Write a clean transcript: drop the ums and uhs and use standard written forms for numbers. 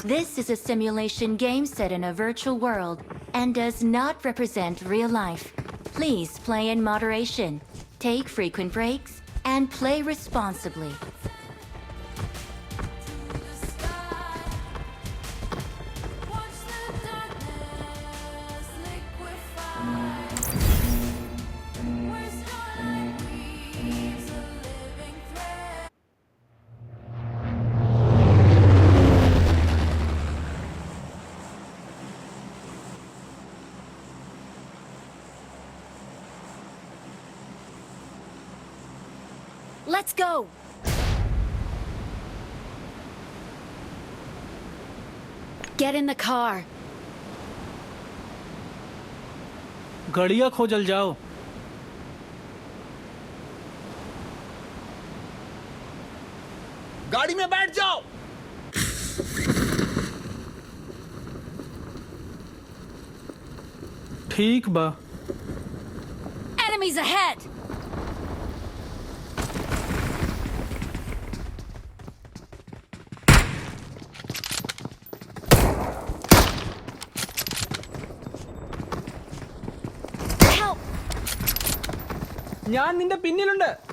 This is a simulation game set in a virtual world and does not represent real life. Please play in moderation, take frequent breaks, and play responsibly. Let's go! Get in the car. गड़िया खोजल जाओ। गाड़ी में बैठ जाओ। ठीक बा। Enemies ahead! ഞാൻ നിന്റെ പിന്നിലുണ്ട്.